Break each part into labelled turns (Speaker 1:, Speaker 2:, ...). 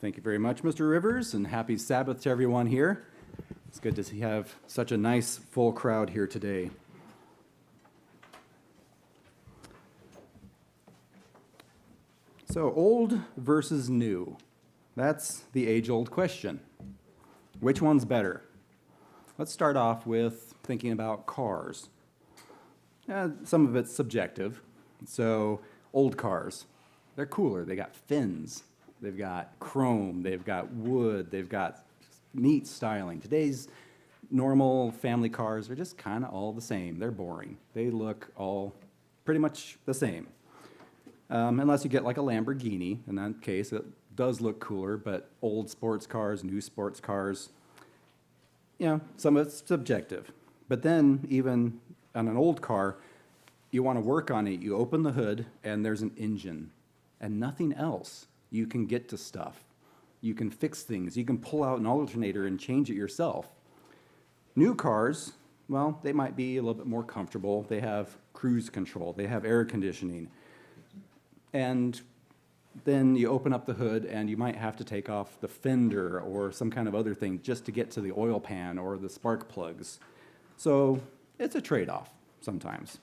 Speaker 1: Thank you very much, Mr. Rivers, and happy Sabbath to everyone here. It's good to have such a nice, full crowd here today. So, old versus new. That's the age-old question. Which one's better? Let's start off with thinking about cars. Some of it's subjective. So, old cars, they're cooler. They got fins. They've got chrome. They've got wood. They've got neat styling. Today's normal family cars are just kind of all the same. They're boring. They look all pretty much the same. Unless you get like a Lamborghini. In that case, it does look cooler, but old sports cars, new sports cars, some of it's subjective. But then even on an old car, you want to work on it, you open the hood, and there's an engine and nothing else. You can get to stuff. You can fix things. You can pull out an alternator and change it yourself. New cars, well, they might be a little bit more comfortable. They have cruise control. They have air conditioning. And then you open up the hood and you might have to take off the fender or some kind of other thing just to get to the oil pan or the spark plugs. So it's a trade-off sometimes.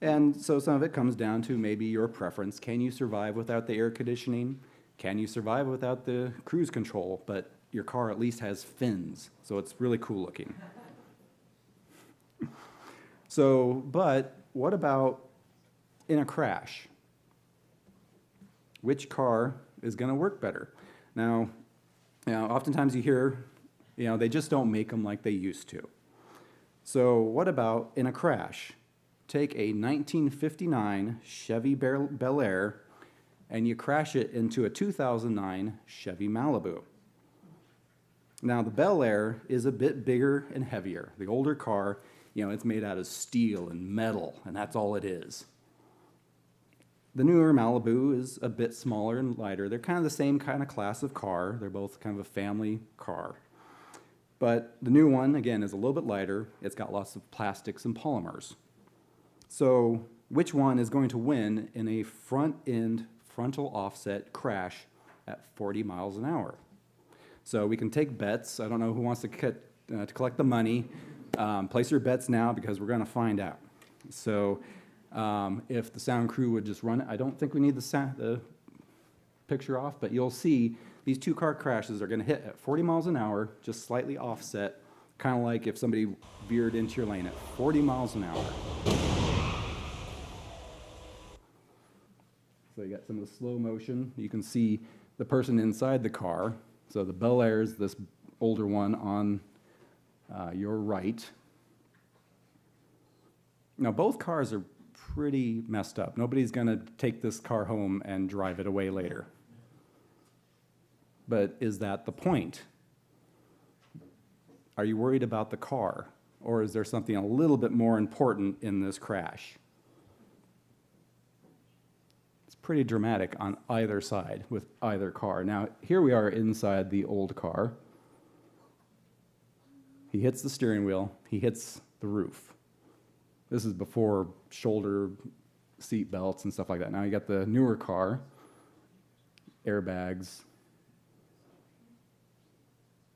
Speaker 1: And so some of it comes down to maybe your preference. Can you survive without the air conditioning? Can you survive without the cruise control? But your car at least has fins, so it's really cool looking. But what about in a crash? Which car is going to work better? Now, oftentimes you hear, they just don't make them like they used to. So what about in a crash? Take a 1959 Chevy Bel Air and you crash it into a 2009 Chevy Malibu. Now, the Bel Air is a bit bigger and heavier. The older car, it's made out of steel and metal, and that's all it is. The newer Malibu is a bit smaller and lighter. They're kind of the same kind of class of car. They're both kind of a family car. But the new one, again, is a little bit lighter. It's got lots of plastics and polymers. So which one is going to win in a front-end frontal offset crash at 40 miles an hour? So we can take bets. I don't know who wants to collect the money. Place your bets now because we're going to find out. So if the sound crew would just run it. I don't think we need the picture off, but you'll see these two car crashes are going to hit at 40 miles an hour, just slightly offset, kind of like if somebody veered into your lane at 40 miles an hour. So you got some of the slow motion. You can see the person inside the car. So the Bel Air is this older one on your right. Now both cars are pretty messed up. Nobody's going to take this car home and drive it away later. But is that the point? Are you worried about the car? Or is there something a little bit more important in this crash? It's pretty dramatic on either side with either car. Now, here we are inside the old car. He hits the steering wheel. He hits the roof. This is before shoulder seat belts and stuff like that. Now you got the newer car, airbags.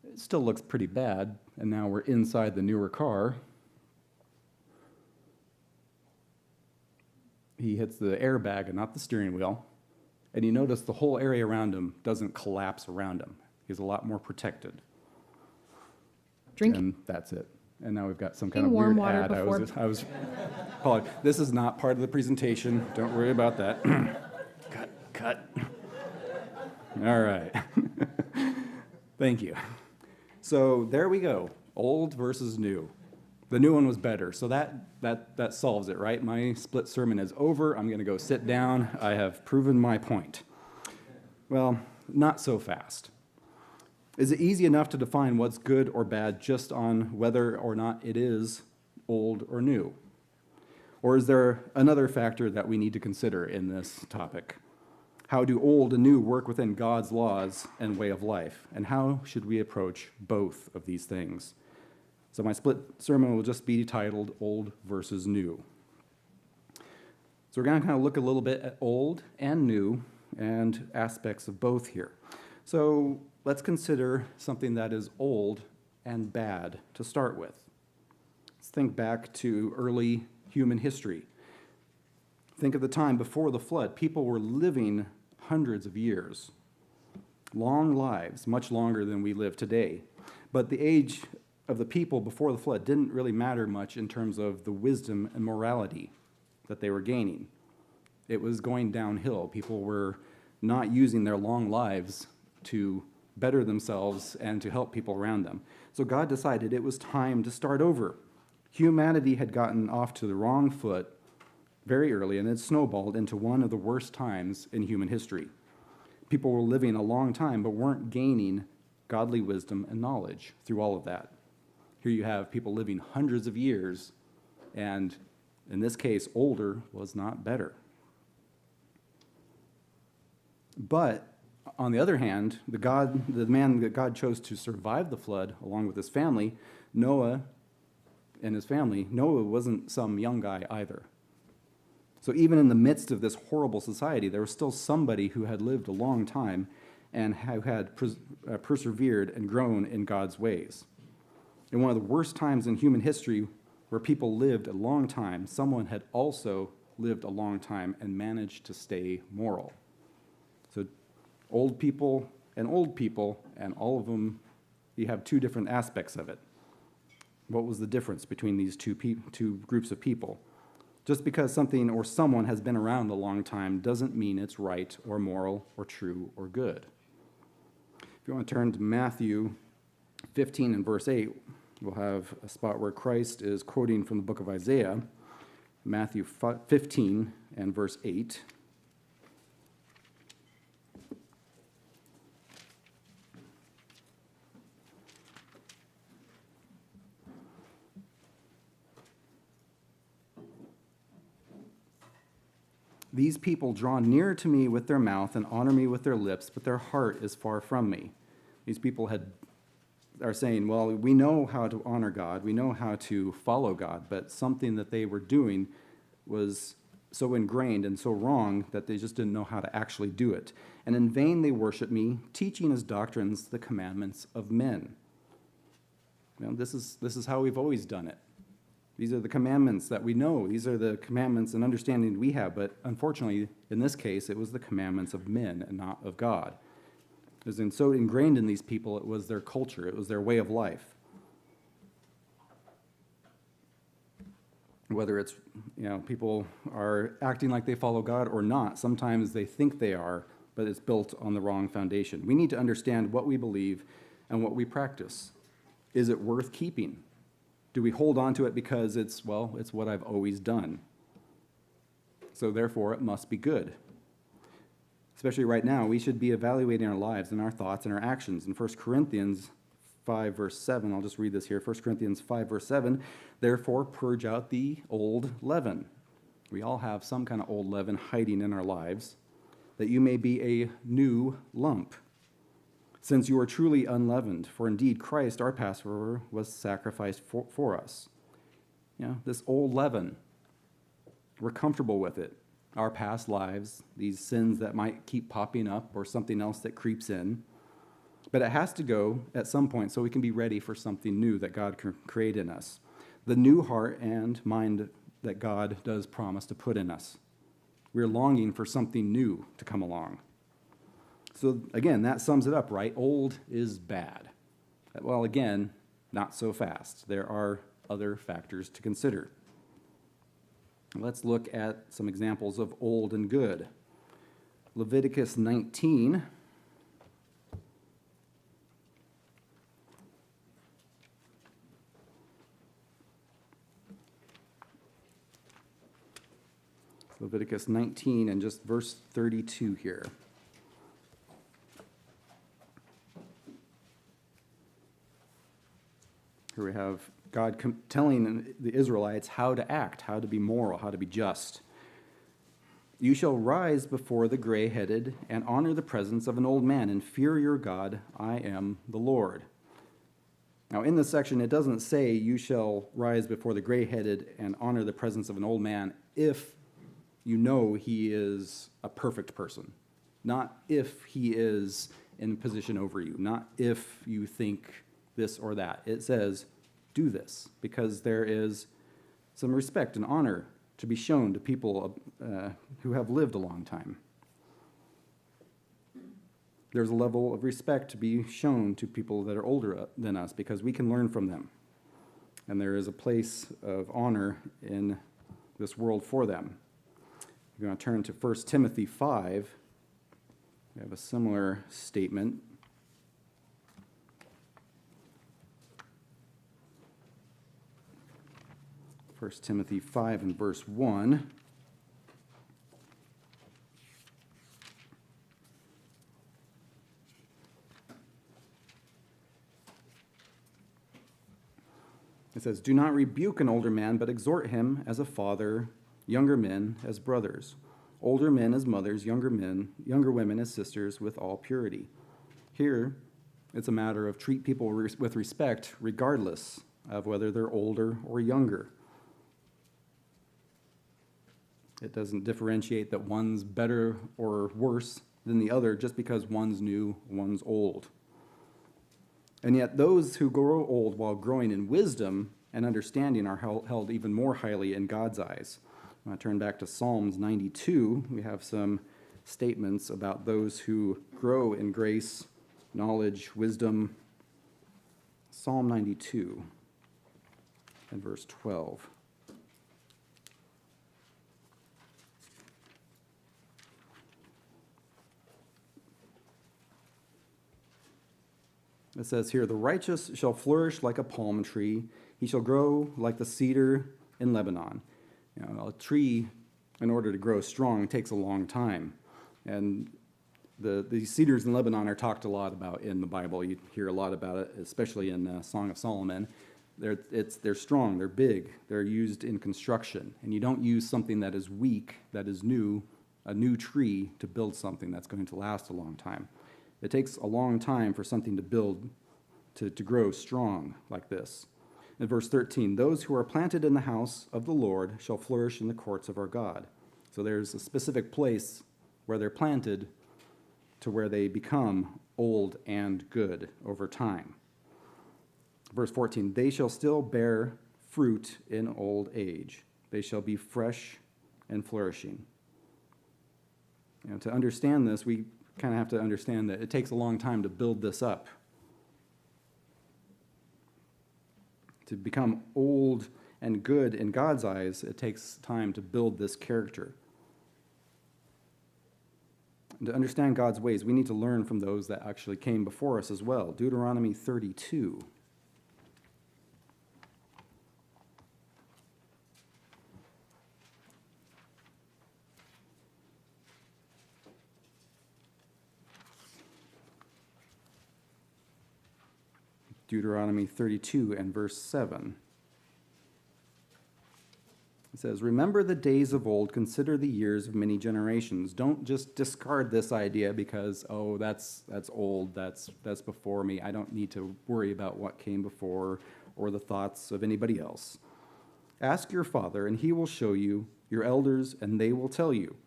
Speaker 1: It still looks pretty bad, and now we're inside the newer car. He hits the airbag and not the steering wheel, and you notice the whole area around him doesn't collapse around him. He's a lot more protected. And that's it. And now we've got some kind of weird ad. This is not part of the presentation. Don't worry about that. Cut. All right. Thank you. So there we go. Old versus new. The new one was better. So that solves it, right? My split sermon is over. I'm going to go sit down. I have proven my point. Well, not so fast. Is it easy enough to define what's good or bad just on whether or not it is old or new? Or is there another factor that we need to consider in this topic? How do old and new work within God's laws and way of life? And how should we approach both of these things? So my split sermon will just be titled Old versus New. So we're going to kind of look a little bit at old and new and aspects of both here. So let's consider something that is old and bad to start with. Let's think back to early human history. Think of the time before the flood. People were living hundreds of years, long lives, much longer than we live today. But the age of the people before the flood didn't really matter much in terms of the wisdom and morality that they were gaining. It was going downhill. People were not using their long lives to better themselves and to help people around them. So God decided it was time to start over. Humanity had gotten off to the wrong foot very early, and it snowballed into one of the worst times in human history. People were living a long time, but weren't gaining godly wisdom and knowledge through all of that. Here you have people living hundreds of years, and in this case, older was not better. But on the other hand, the man that God chose to survive the flood, along with his family, Noah and his family, Noah wasn't some young guy either. So even in the midst of this horrible society, there was still somebody who had lived a long time and who had persevered and grown in God's ways. In one of the worst times in human history where people lived a long time, someone had also lived a long time and managed to stay moral. So old people, and all of them, you have two different aspects of it. What was the difference between these two groups of people? Just because something or someone has been around a long time doesn't mean it's right or moral or true or good. If you want to turn to Matthew 15 and verse 8, we'll have a spot where Christ is quoting from the book of Isaiah, Matthew 15 and verse 8. These people draw near to me with their mouth and honor me with their lips, but their heart is far from me. These people are saying, well, we know how to honor God, we know how to follow God, but something that they were doing was so ingrained and so wrong that they just didn't know how to actually do it. And in vain they worship me, teaching as doctrines the commandments of men. You know, this is how we've always done it. These are the commandments that we know. These are the commandments and understanding we have. But unfortunately, in this case, it was the commandments of men and not of God. It was so ingrained in these people, it was their culture. It was their way of life. Whether it's, people are acting like they follow God or not, sometimes they think they are, but it's built on the wrong foundation. We need to understand what we believe and what we practice. Is it worth keeping? Do we hold on to it because it's what I've always done? So therefore, it must be good. Especially right now, we should be evaluating our lives and our thoughts and our actions. In 1 Corinthians 5, verse 7, I'll just read this here. 1 Corinthians 5, verse 7, therefore purge out the old leaven. We all have some kind of old leaven hiding in our lives, that you may be a new lump, since you are truly unleavened. For indeed Christ, our Passover, was sacrificed for us. This old leaven, we're comfortable with it. Our past lives, these sins that might keep popping up or something else that creeps in. But it has to go at some point so we can be ready for something new that God can create in us. The new heart and mind that God does promise to put in us. We're longing for something new to come along. So again, that sums it up, right? Old is bad. Well, again, not so fast. There are other factors to consider. Let's look at some examples of old and good. Leviticus 19. Leviticus 19 and just verse 32 here. Here we have God telling the Israelites how to act, how to be moral, how to be just. You shall rise before the gray-headed and honor the presence of an old man and fear your God. I am the Lord. Now, in this section, it doesn't say you shall rise before the gray-headed and honor the presence of an old man if you know he is a perfect person. not if he is in position over you, not if you think this or that. It says, do this, because there is some respect and honor to be shown to people who have lived a long time. There's a level of respect to be shown to people that are older than us, because we can learn from them. And there is a place of honor in this world for them. If you want to turn to 1 Timothy 5, we have a similar statement. 1 Timothy 5 and verse 1. It says, "Do not rebuke an older man, but exhort him as a father, younger men as brothers, older men as mothers, younger women as sisters, with all purity." Here, it's a matter of treat people with respect regardless of whether they're older or younger. It doesn't differentiate that one's better or worse than the other just because one's new, one's old. And yet those who grow old while growing in wisdom and understanding are held even more highly in God's eyes. When I turn back to Psalms 92, we have some statements about those who grow in grace, knowledge, wisdom. Psalm 92 and verse 12. It says here, "The righteous shall flourish like a palm tree. He shall grow like the cedar in Lebanon." You know, a tree, in order to grow strong, takes a long time. And the cedars in Lebanon are talked a lot about in the Bible. You hear a lot about it, especially in Song of Solomon. They're strong, they're big, they're used in construction. And you don't use something that is weak, that is new, a new tree, to build something that's going to last a long time. It takes a long time for something to build, to grow strong like this. In verse 13, "Those who are planted in the house of the Lord shall flourish in the courts of our God." So there's a specific place where they're planted to where they become old and good over time. Verse 14, "They shall still bear fruit in old age. They shall be fresh and flourishing." You know, to understand this, we kind of have to understand that it takes a long time to build this up. To become old and good in God's eyes, it takes time to build this character. And to understand God's ways, we need to learn from those that actually came before us as well. Deuteronomy 32. Deuteronomy 32 and verse 7. It says, "Remember the days of old, consider the years of many generations." Don't just discard this idea because, oh, that's old, that's before me. I don't need to worry about what came before or the thoughts of anybody else. "Ask your father, and he will show you, your elders, and they will tell you.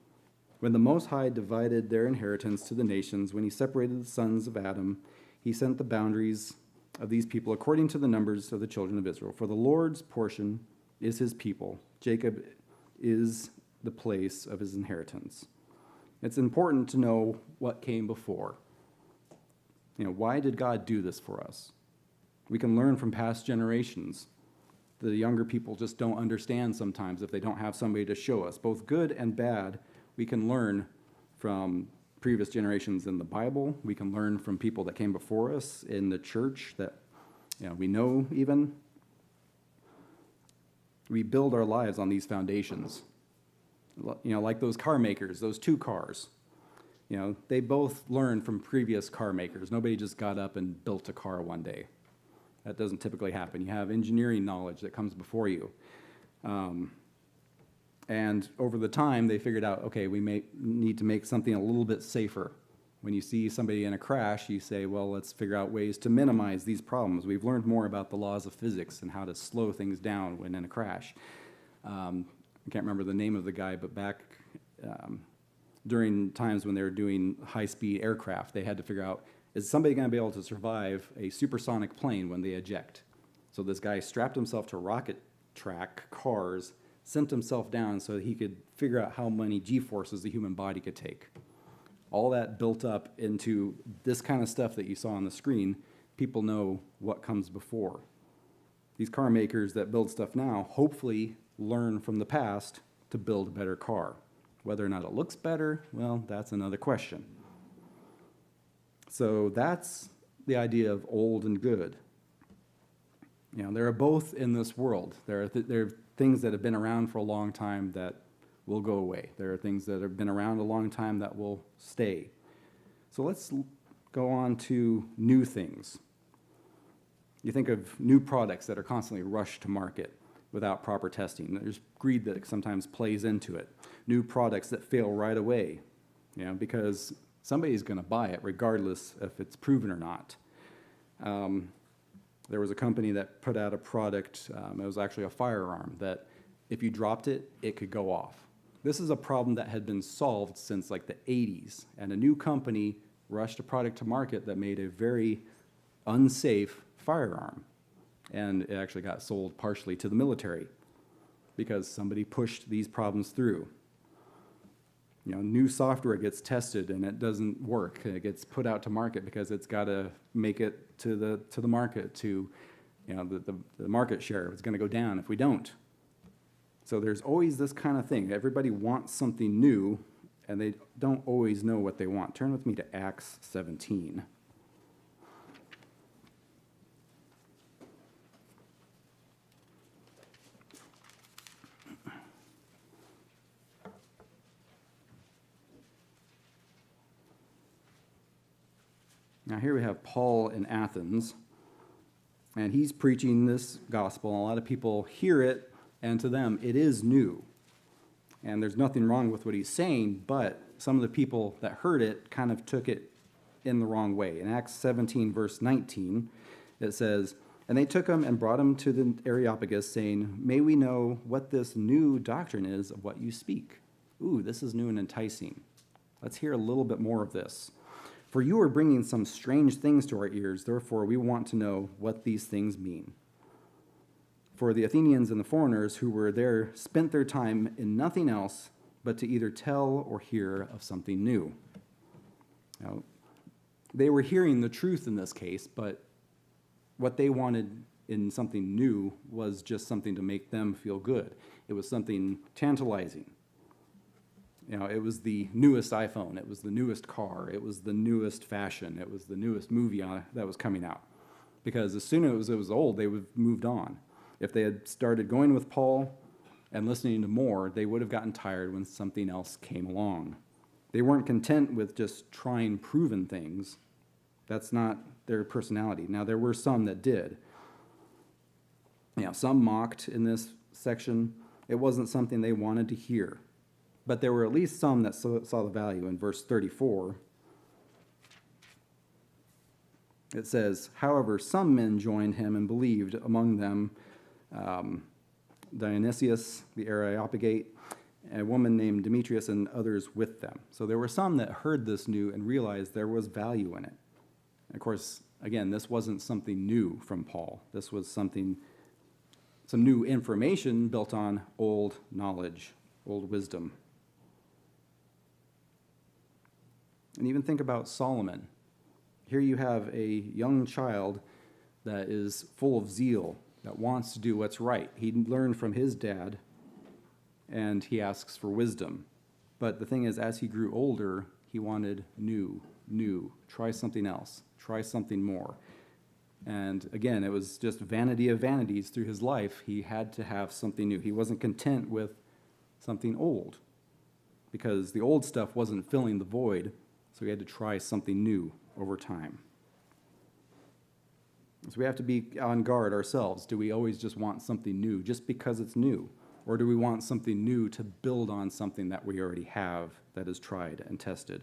Speaker 1: When the Most High divided their inheritance to the nations, when he separated the sons of Adam, he sent the boundaries of these people according to the numbers of the children of Israel. For the Lord's portion is his people. Jacob is the place of his inheritance." It's important to know what came before. You know, why did God do this for us? We can learn from past generations. The younger people just don't understand sometimes if they don't have somebody to show us. Both good and bad, we can learn from previous generations in the Bible. We can learn from people that came before us in the church that we know even. We build our lives on these foundations. Like those car makers, those two cars. They both learned from previous car makers. Nobody just got up and built a car one day. That doesn't typically happen. You have engineering knowledge that comes before you. And over the time, they figured out, okay, we may need to make something a little bit safer. When you see somebody in a crash, you say, well, let's figure out ways to minimize these problems. We've learned more about the laws of physics and how to slow things down when in a crash. I can't remember the name of the guy, but back during times when they were doing high-speed aircraft. They had to figure out, is somebody going to be able to survive a supersonic plane when they eject? So this guy strapped himself to rocket track cars, sent himself down so that he could figure out how many G-forces the human body could take. All that built up into this kind of stuff that you saw on the screen. People know what comes before. These car makers that build stuff now hopefully learn from the past to build a better car. Whether or not it looks better, well, that's another question. So that's the idea of old and good. You know, there are both in this world. There are things that have been around for a long time that will go away. There are things that have been around a long time that will stay. So let's go on to new things. You think of new products that are constantly rushed to market without proper testing. There's greed that sometimes plays into it. New products that fail right away, you know, because somebody's going to buy it regardless if it's proven or not. There was a company that put out a product, it was actually a firearm, that if you dropped it, it could go off. This is a problem that had been solved since like the 80s, and a new company rushed a product to market that made a very unsafe firearm. And it actually got sold partially to the military because somebody pushed these problems through. You know, new software gets tested and it doesn't work. It gets put out to market because it's got to make it to the market, to, you know, the market share is going to go down if we don't. So there's always this kind of thing. Everybody wants something new, and they don't always know what they want. Turn with me to Acts 17. Now here we have Paul in Athens, and he's preaching this gospel, and a lot of people hear it, and to them it is new. And there's nothing wrong with what he's saying, but some of the people that heard it kind of took it in the wrong way. In Acts 17, verse 19, it says, "And they took him and brought him to the Areopagus, saying, 'May we know what this new doctrine is of what you speak?'" Ooh, this is new and enticing. Let's hear a little bit more of this. "For you are bringing some strange things to our ears, therefore we want to know what these things mean. For the Athenians and the foreigners who were there spent their time in nothing else but to either tell or hear of something new." Now, they were hearing the truth in this case, but what they wanted in something new was just something to make them feel good. It was something tantalizing. You know, it was the newest iPhone, it was the newest car, it was the newest fashion, it was the newest movie that was coming out. Because as soon as it was old, they would have moved on. If they had started going with Paul and listening to more, they would have gotten tired when something else came along. They weren't content with just trying proven things. That's not their personality. Now, there were some that did. You know, some mocked in this section. It wasn't something they wanted to hear. But there were at least some that saw the value. In verse 34, it says, "However, some men joined him and believed, among them Dionysius the Areopagite, a woman named Demetrius, and others with them." So there were some that heard this new and realized there was value in it. And of course, again, this wasn't something new from Paul. This was some new information built on old knowledge, old wisdom. And even think about Solomon. Here you have a young child that is full of zeal, that wants to do what's right. He learned from his dad, and he asks for wisdom. But the thing is, as he grew older, he wanted new, try something else, try something more. And again, it was just vanity of vanities through his life. He had to have something new. He wasn't content with something old, because the old stuff wasn't filling the void, so he had to try something new over time. So we have to be on guard ourselves. Do we always just want something new just because it's new? Or do we want something new to build on something that we already have that is tried and tested?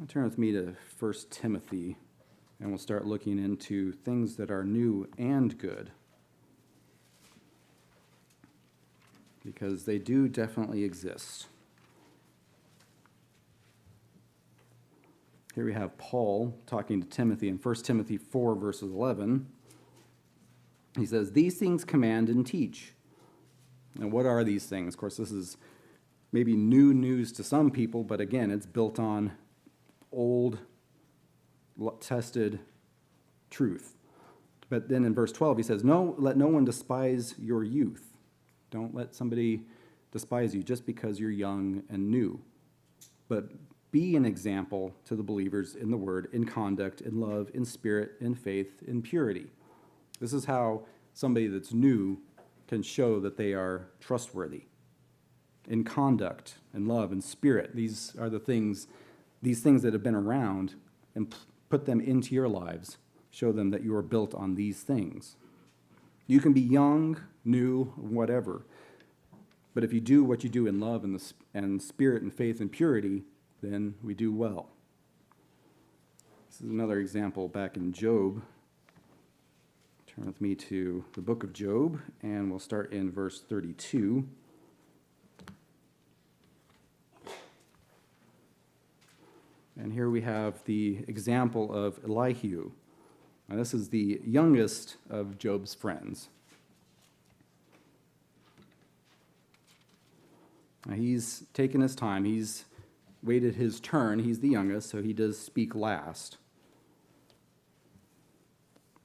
Speaker 1: Turn with me to 1 Timothy, and we'll start looking into things that are new and good, because they do definitely exist. Here we have Paul talking to Timothy in 1 Timothy 4, verses 11. He says, "These things command and teach." And what are these things? Of course, this is maybe new news to some people, but again, it's built on old, tested truth. But then in verse 12, he says, "No, let no one despise your youth." Don't let somebody despise you just because you're young and new. But be an example to the believers in the word, in conduct, in love, in spirit, in faith, in purity. This is how somebody that's new can show that they are trustworthy. In conduct, in love, in spirit. These are these things that have been around, and put them into your lives. Show them that you are built on these things. You can be young, new, whatever. But if you do what you do in love and spirit and faith and purity, then we do well. This is another example back in Job. Turn with me to the book of Job, and we'll start in verse 32. And here we have the example of Elihu. Now, this is the youngest of Job's friends. Now, he's taken his time. He's waited his turn. He's the youngest, so he does speak last.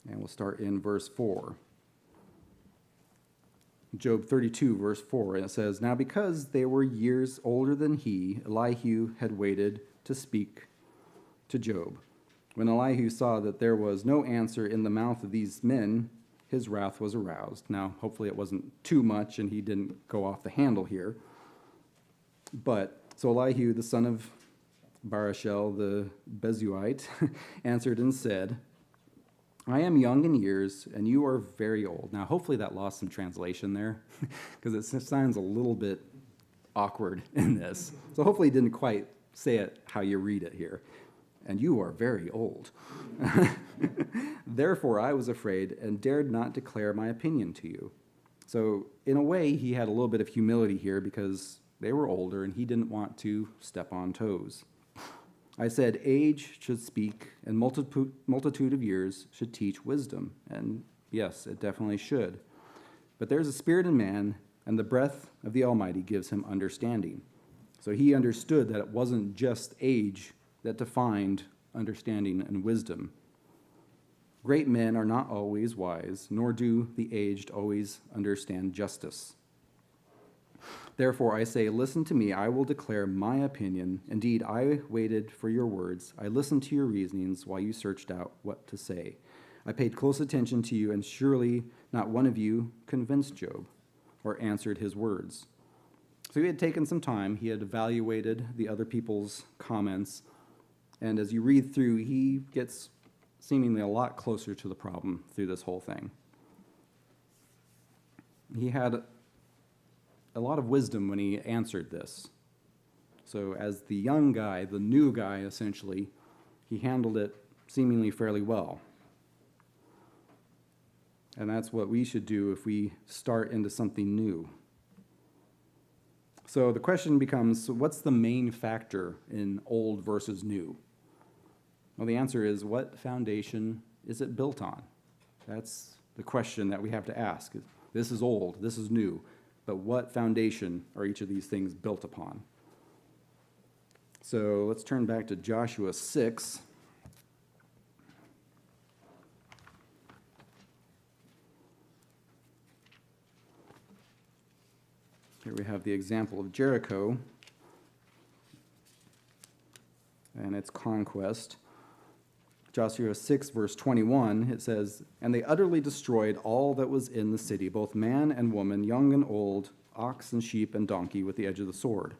Speaker 1: And we'll start in verse 4. Job 32, verse 4, and it says, "Now because they were years older than he, Elihu had waited to speak to Job. When Elihu saw that there was no answer in the mouth of these men, his wrath was aroused." Now, hopefully it wasn't too much and he didn't go off the handle here. But, so Elihu, the son of Barashel, the Bezuite, answered and said, "I am young in years, and you are very old." Now, hopefully that lost some translation there, because it sounds a little bit awkward in this. So hopefully he didn't quite say it how you read it here. "And you are very old. Therefore I was afraid and dared not declare my opinion to you." So in a way, he had a little bit of humility here because they were older and he didn't want to step on toes. "I said, age should speak, and multitude of years should teach wisdom." And yes, it definitely should. "But there's a spirit in man, and the breath of the Almighty gives him understanding." So he understood that it wasn't just age that defined understanding and wisdom. "Great men are not always wise, nor do the aged always understand justice. Therefore I say, listen to me, I will declare my opinion. Indeed, I waited for your words. I listened to your reasonings while you searched out what to say. I paid close attention to you, and surely not one of you convinced Job or answered his words." So he had taken some time. He had evaluated the other people's comments. And as you read through, he gets seemingly a lot closer to the problem through this whole thing. He had a lot of wisdom when he answered this. So as the young guy, the new guy essentially, he handled it seemingly fairly well. And that's what we should do if we start into something new. So the question becomes, what's the main factor in old versus new? Well, the answer is, what foundation is it built on? That's the question that we have to ask. This is old, this is new, but what foundation are each of these things built upon? So let's turn back to Joshua 6. Here we have the example of Jericho and its conquest. Joshua 6, verse 21, it says, "And they utterly destroyed all that was in the city, both man and woman, young and old, ox and sheep and donkey, with the edge of the sword."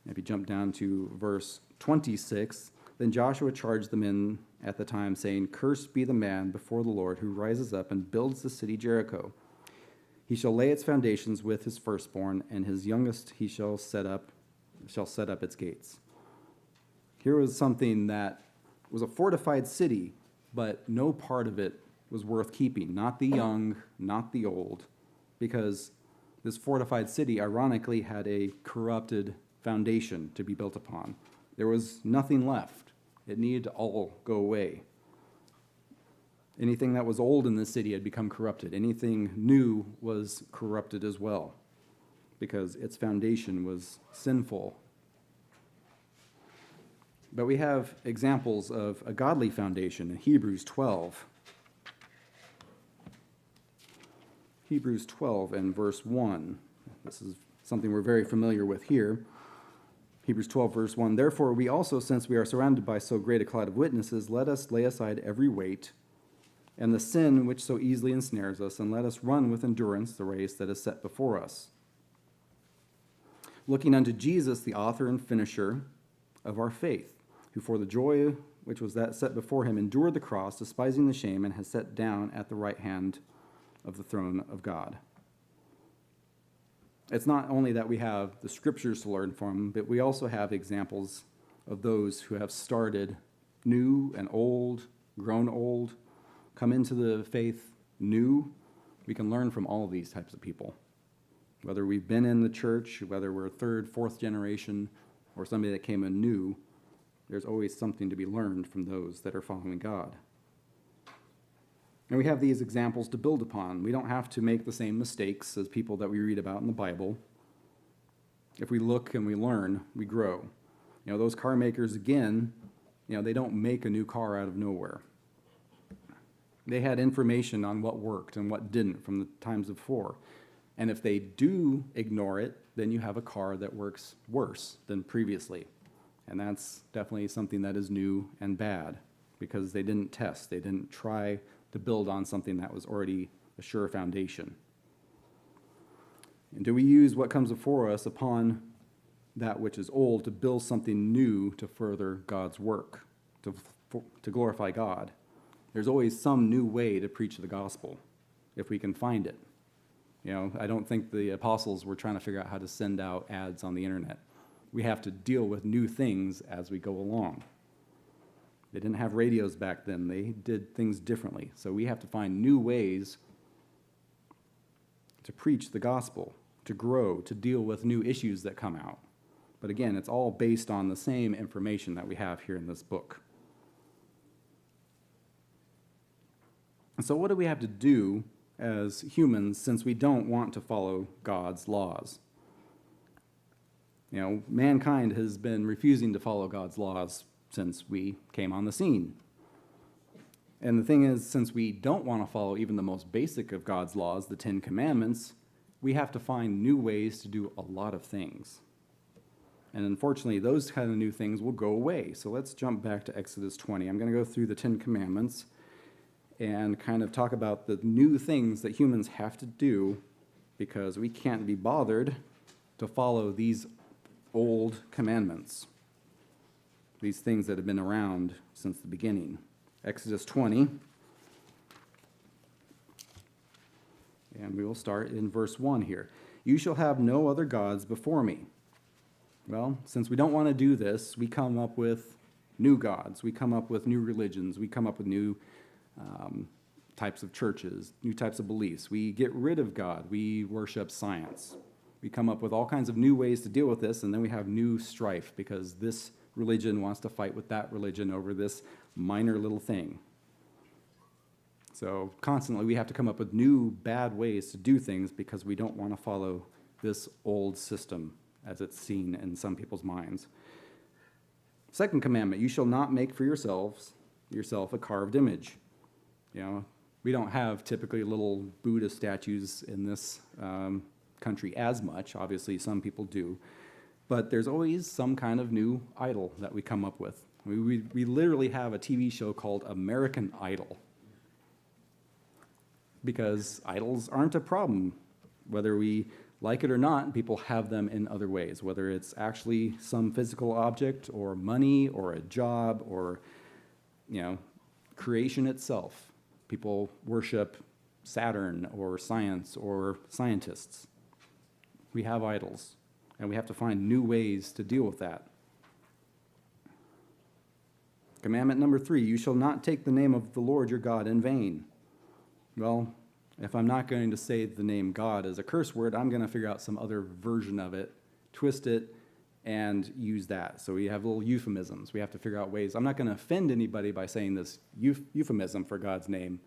Speaker 1: If you jump down to verse 26, "Then Joshua charged the men at the time, saying, Cursed be the man before the Lord who rises up and builds the city Jericho. He shall lay its foundations with his firstborn, and his youngest he shall set up its gates." Here was something that was a fortified city, but no part of it was worth keeping. Not the young, not the old, because this fortified city ironically had a corrupted foundation to be built upon. There was nothing left. It needed to all go away. Anything that was old in the city had become corrupted. Anything new was corrupted as well, because its foundation was sinful. But we have examples of a godly foundation in Hebrews 12. Hebrews 12 and verse 1. This is something we're very familiar with here. Hebrews 12, verse 1. Therefore, we also, since we are surrounded by so great a cloud of witnesses, let us lay aside every weight and the sin which so easily ensnares us, and let us run with endurance the race that is set before us. Looking unto Jesus, the author and finisher of our faith, who for the joy which was that set before him endured the cross, despising the shame, and has sat down at the right hand of the throne of God. It's not only that we have the scriptures to learn from, but we also have examples of those who have started new and old, grown old, come into the faith new. We can learn from all of these types of people. Whether we've been in the church, whether we're third, fourth generation, or somebody that came in new, there's always something to be learned from those that are following God. And we have these examples to build upon. We don't have to make the same mistakes as people that we read about in the Bible. If we look and we learn, we grow. Those car makers, again, they don't make a new car out of nowhere. They had information on what worked and what didn't from the times before. And if they do ignore it, then you have a car that works worse than previously. And that's definitely something that is new and bad, because they didn't test. They didn't try to build on something that was already a sure foundation. And do we use what comes before us upon that which is old to build something new to further God's work, to glorify God? There's always some new way to preach the gospel, if we can find it. I don't think the apostles were trying to figure out how to send out ads on the internet. We have to deal with new things as we go along. They didn't have radios back then. They did things differently. So we have to find new ways to preach the gospel, to grow, to deal with new issues that come out. But again, it's all based on the same information that we have here in this book. And so what do we have to do as humans since we don't want to follow God's laws? Mankind has been refusing to follow God's laws since we came on the scene. And the thing is, since we don't want to follow even the most basic of God's laws, the 10 Commandments, we have to find new ways to do a lot of things. And unfortunately, those kind of new things will go away. So let's jump back to Exodus 20. I'm going to go through the 10 Commandments and kind of talk about the new things that humans have to do, because we can't be bothered to follow these old commandments, these things that have been around since the beginning. Exodus 20, and we will start in verse 1 here. You shall have no other gods before me. Well, since we don't want to do this, we come up with new gods. We come up with new religions. We come up with new types of churches, new types of beliefs. We get rid of God. We worship science. We come up with all kinds of new ways to deal with this, and then we have new strife because this religion wants to fight with that religion over this minor little thing. So constantly we have to come up with new bad ways to do things because we don't want to follow this old system as it's seen in some people's minds. Second commandment, you shall not make for yourself a carved image. We don't have typically little Buddha statues in this country as much. Obviously, some people do. But there's always some kind of new idol that we come up with. We literally have a TV show called American Idol, because idols aren't a problem. Whether we like it or not, people have them in other ways, whether it's actually some physical object or money or a job or, creation itself. People worship Saturn or science or scientists. We have idols, and we have to find new ways to deal with that. Commandment number 3, you shall not take the name of the Lord your God in vain. Well, if I'm not going to say the name God as a curse word, I'm going to figure out some other version of it, twist it, and use that. So we have little euphemisms. We have to figure out ways. I'm not going to offend anybody by saying this euphemism for God's name,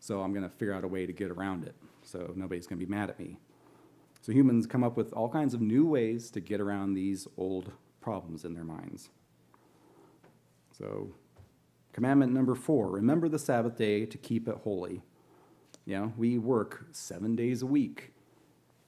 Speaker 1: so I'm going to figure out a way to get around it, so nobody's going to be mad at me. So humans come up with all kinds of new ways to get around these old problems in their minds. So commandment number 4, remember the Sabbath day to keep it holy. We work 7 days a week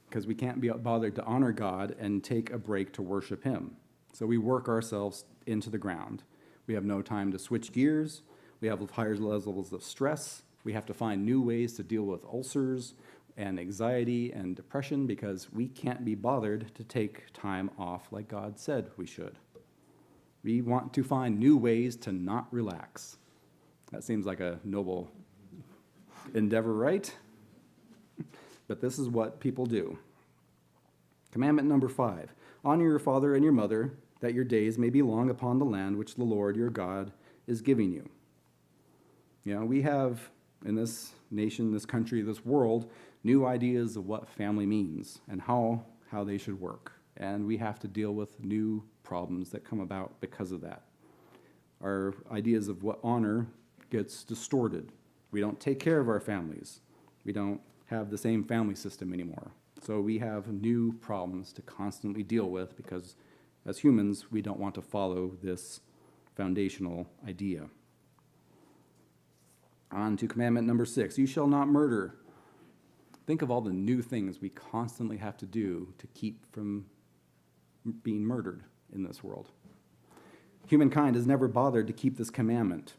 Speaker 1: because we can't be bothered to honor God and take a break to worship him. So we work ourselves into the ground. We have no time to switch gears. We have higher levels of stress. We have to find new ways to deal with ulcers and anxiety and depression because we can't be bothered to take time off like God said we should. We want to find new ways to not relax. That seems like a noble endeavor, right? But this is what people do. Commandment number 5, honor your father and your mother, that your days may be long upon the land which the Lord your God is giving you. We have in this nation, this country, this world, new ideas of what family means and how they should work. And we have to deal with new problems that come about because of that. Our ideas of what honor gets distorted. We don't take care of our families. We don't have the same family system anymore. So we have new problems to constantly deal with because as humans, we don't want to follow this foundational idea. On to commandment number 6, you shall not murder. Think of all the new things we constantly have to do to keep from being murdered in this world. Humankind has never bothered to keep this commandment.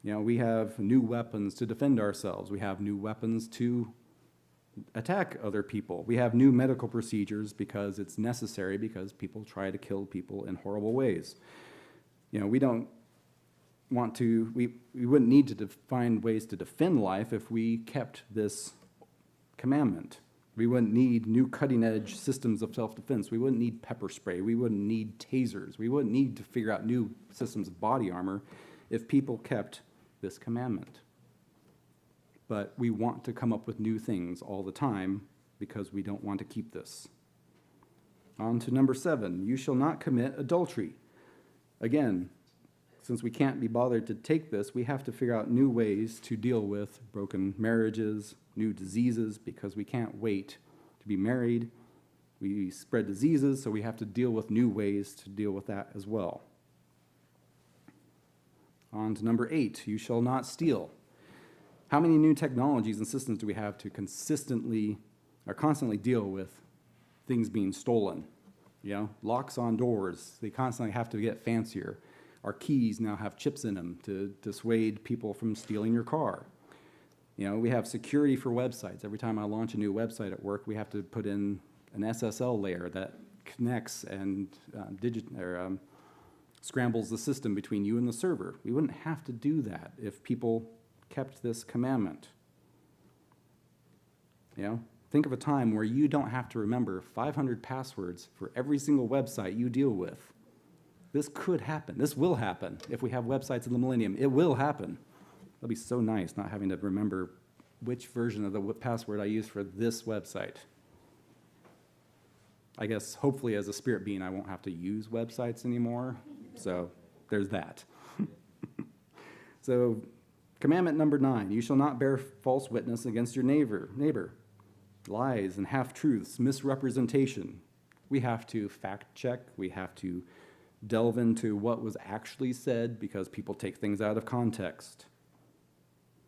Speaker 1: We have new weapons to defend ourselves. We have new weapons to attack other people. We have new medical procedures because it's necessary because people try to kill people in horrible ways. We don't want to, we wouldn't need to find ways to defend life if we kept this commandment. We wouldn't need new cutting-edge systems of self-defense. We wouldn't need pepper spray. We wouldn't need tasers. We wouldn't need to figure out new systems of body armor if people kept this commandment. But we want to come up with new things all the time because we don't want to keep this. On to number 7, you shall not commit adultery. Again, since we can't be bothered to take this, we have to figure out new ways to deal with broken marriages, new diseases, because we can't wait to be married. We spread diseases, so we have to deal with new ways to deal with that as well. On to number 8, you shall not steal. How many new technologies and systems do we have to constantly deal with things being stolen? Locks on doors, they constantly have to get fancier. Our keys now have chips in them to dissuade people from stealing your car. We have security for websites. Every time I launch a new website at work, we have to put in an SSL layer that connects and scrambles the system between you and the server. We wouldn't have to do that if people kept this commandment. Think of a time where you don't have to remember 500 passwords for every single website you deal with. This could happen. This will happen if we have websites in the millennium. It will happen. It'll be so nice not having to remember which version of the password I use for this website. I guess hopefully as a spirit being I won't have to use websites anymore. So there's that. So commandment number 9, you shall not bear false witness against your neighbor. Lies and half-truths, misrepresentation. We have to fact check. We have to delve into what was actually said because people take things out of context.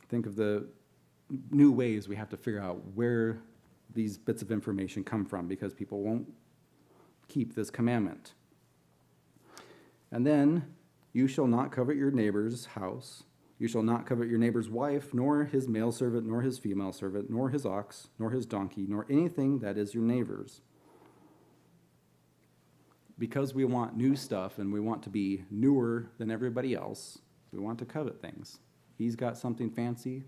Speaker 1: Think of the new ways we have to figure out where these bits of information come from because people won't keep this commandment. And then, you shall not covet your neighbor's house. You shall not covet your neighbor's wife, nor his male servant, nor his female servant, nor his ox, nor his donkey, nor anything that is your neighbor's. Because we want new stuff and we want to be newer than everybody else, we want to covet things. He's got something fancy,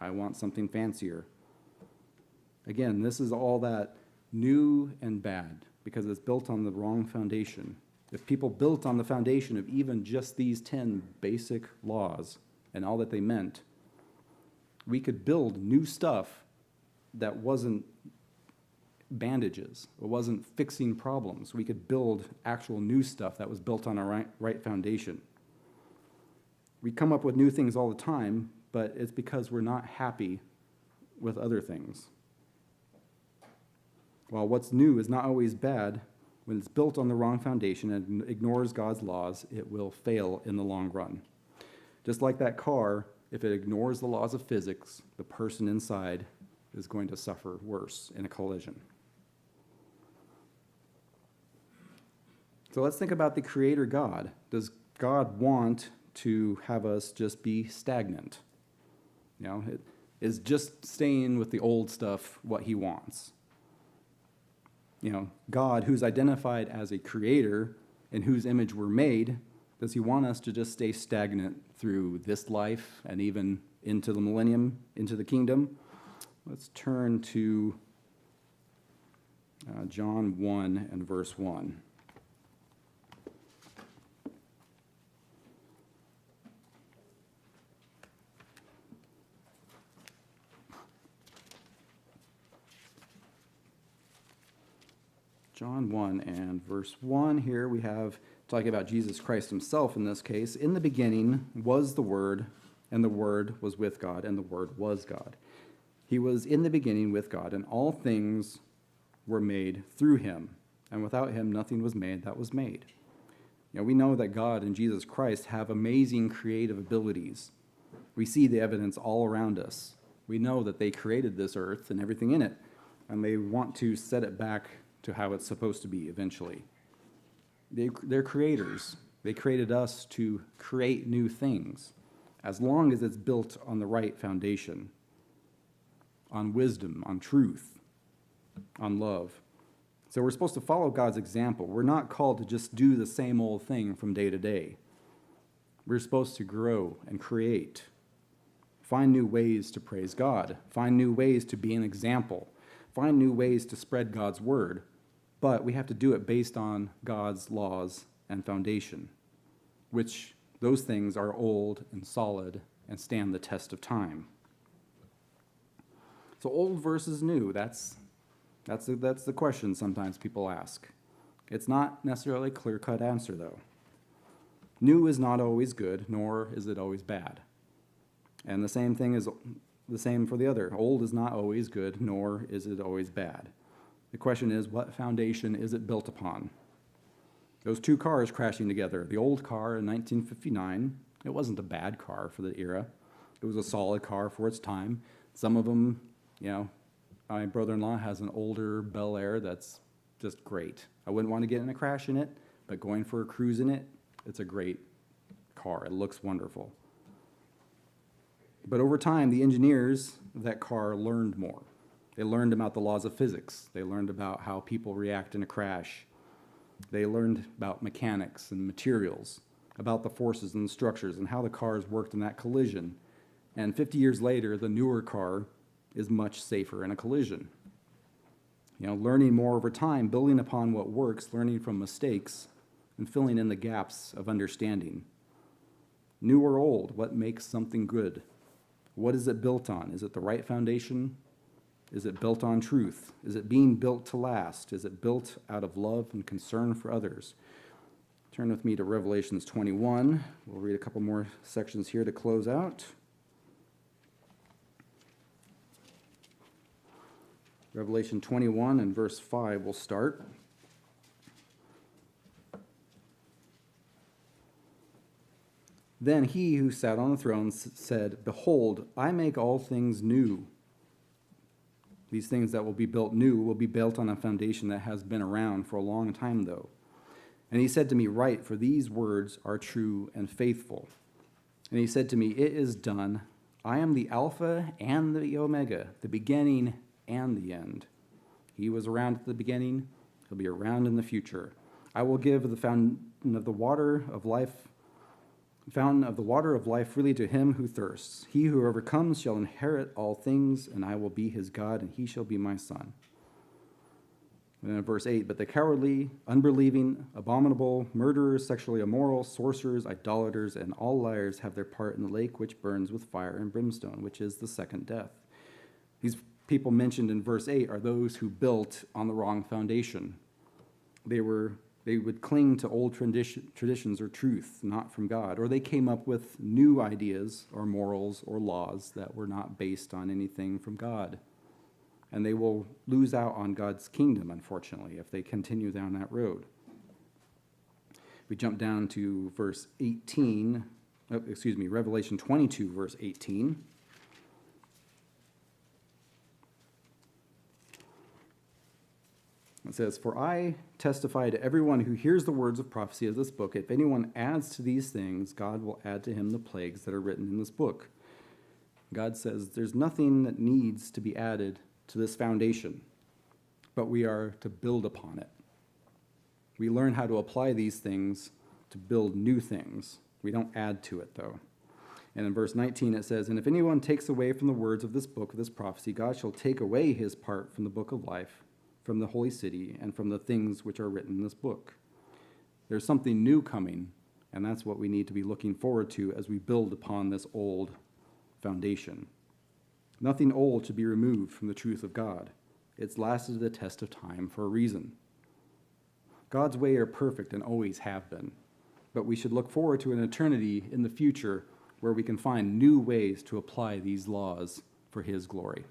Speaker 1: I want something fancier. Again, this is all that new and bad because it's built on the wrong foundation. If people built on the foundation of even just these 10 basic laws and all that they meant, we could build new stuff that wasn't bandages. It wasn't fixing problems. We could build actual new stuff that was built on a right foundation. We come up with new things all the time, but it's because we're not happy with other things. While what's new is not always bad, when it's built on the wrong foundation and ignores God's laws, it will fail in the long run. Just like that car, if it ignores the laws of physics, the person inside is going to suffer worse in a collision. So let's think about the Creator God. Does God want to have us just be stagnant? Is just staying with the old stuff what he wants? God, who's identified as a creator in whose image we're made, does he want us to just stay stagnant through this life and even into the millennium, into the kingdom? Let's turn to John 1 and verse 1. John 1 and verse 1, here we have talking about Jesus Christ himself in this case. In the beginning was the Word, and the Word was with God, and the Word was God. He was in the beginning with God, and all things were made through him, and without him nothing was made that was made. We know that God and Jesus Christ have amazing creative abilities. We see the evidence all around us. We know that they created this earth and everything in it, and they want to set it back to how it's supposed to be eventually. They're creators. They created us to create new things, as long as it's built on the right foundation, on wisdom, on truth, on love. So we're supposed to follow God's example. We're not called to just do the same old thing from day to day. We're supposed to grow and create, find new ways to praise God, find new ways to be an example, find new ways to spread God's word. But we have to do it based on God's laws and foundation, which those things are old and solid and stand the test of time. So old versus new, that's the question sometimes people ask. It's not necessarily a clear-cut answer, though. New is not always good, nor is it always bad. And the same thing is the same for the other. Old is not always good, nor is it always bad. The question is, what foundation is it built upon? Those two cars crashing together. The old car in 1959, it wasn't a bad car for the era. It was a solid car for its time. Some of them, my brother-in-law has an older Bel Air that's just great. I wouldn't want to get in a crash in it, but going for a cruise in it, it's a great car. It looks wonderful. But over time, the engineers of that car learned more. They learned about the laws of physics. They learned about how people react in a crash. They learned about mechanics and materials, about the forces and the structures and how the cars worked in that collision. And 50 years later, the newer car is much safer in a collision. Learning more over time, building upon what works, learning from mistakes, and filling in the gaps of understanding. New or old, what makes something good? What is it built on? Is it the right foundation? Is it built on truth? Is it being built to last? Is it built out of love and concern for others? Turn with me to Revelations 21. We'll read a couple more sections here to close out. Revelation 21 and verse 5 will start. Then he who sat on the throne said, "Behold, I make all things new." These things that will be built new will be built on a foundation that has been around for a long time, though. And he said to me, "Write, for these words are true and faithful." And he said to me, "It is done. I am the Alpha and the Omega, the beginning and the end. He was around at the beginning. He'll be around in the future. I will give the fountain of the water of life freely to him who thirsts. He who overcomes shall inherit all things, and I will be his God, and he shall be my son." And then in verse 8, "But the cowardly, unbelieving, abominable, murderers, sexually immoral, sorcerers, idolaters, and all liars have their part in the lake which burns with fire and brimstone, which is the second death. These people mentioned in verse 8 are those who built on the wrong foundation. They would cling to old traditions or truth, not from God, or they came up with new ideas or morals or laws that were not based on anything from God. And they will lose out on God's kingdom, unfortunately, if they continue down that road. We jump down to Revelation 22, verse 18. It says, "For I testify to everyone who hears the words of prophecy of this book, if anyone adds to these things, God will add to him the plagues that are written in this book." God says there's nothing that needs to be added to this foundation, but we are to build upon it. We learn how to apply these things to build new things. We don't add to it, though. And in verse 19 it says, "And if anyone takes away from the words of this book, of this prophecy, God shall take away his part from the book of life, from the holy city, and from the things which are written in this book." There's something new coming, and that's what we need to be looking forward to as we build upon this old foundation. Nothing old should be removed from the truth of God. It's lasted the test of time for a reason. God's way are perfect and always have been, but we should look forward to an eternity in the future where we can find new ways to apply these laws for his glory.